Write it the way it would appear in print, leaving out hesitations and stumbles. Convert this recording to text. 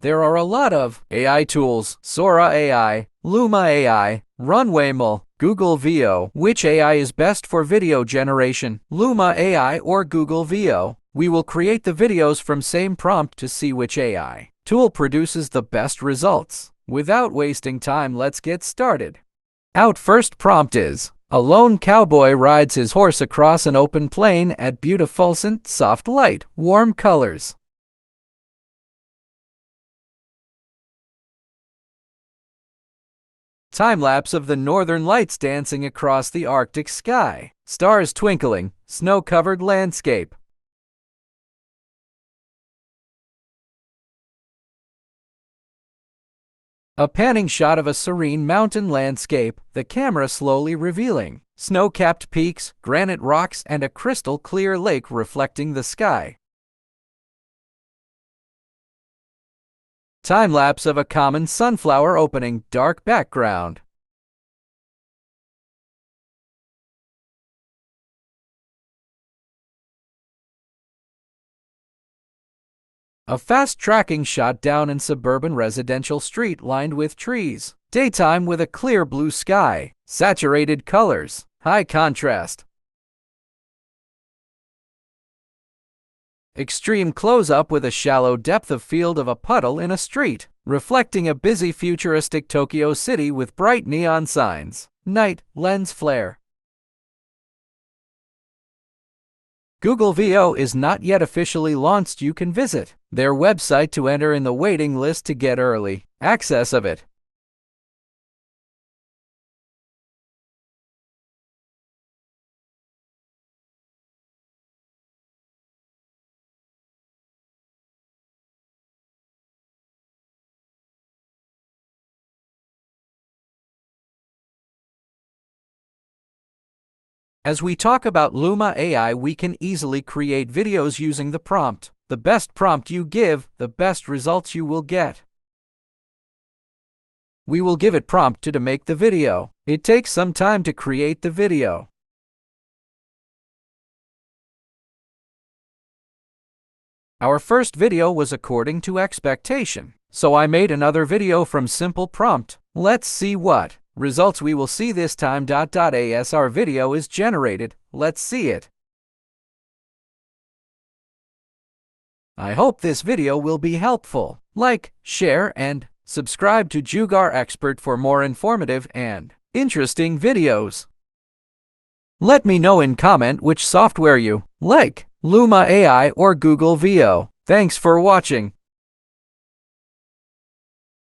There are a lot of AI tools: Sora AI, Luma AI, Runwaymo, Google Veo. Which AI is best for video generation? Luma AI or Google Veo? We will create the videos from same prompt to see which AI tool produces the best results. Without wasting time, let's get started. Our first prompt is: a lone cowboy rides his horse across an open plain at beautiful, soft light, warm colors. Time-lapse of the northern lights dancing across the Arctic sky. Stars twinkling, snow-covered landscape. A panning shot of a serene mountain landscape, the camera slowly revealing snow-capped peaks, granite rocks, and a crystal-clear lake reflecting the sky. Time-lapse of a common sunflower opening, dark background. A fast tracking shot down in suburban residential street lined with trees. Daytime with a clear blue sky. Saturated colors. High contrast. Extreme close-up with a shallow depth of field of a puddle in a street, reflecting a busy futuristic Tokyo city with bright neon signs. Night, lens flare. Google Veo is not yet officially launched. You can visit their website to enter in the waiting list to get early access of it. As we talk about Luma AI, we can easily create videos using the prompt. The best prompt you give, the best results you will get. We will give it prompt to make the video. It takes some time to create the video. Our first video was according to expectation, so I made another video from simple prompt. Let's see what results we will see this time. As our video is generated, let's see it. I hope this video will be helpful. Like, share, and subscribe to Jugar Expert for more informative and interesting videos. Let me know in comment which software you like, Luma AI or Google Veo. Thanks for watching.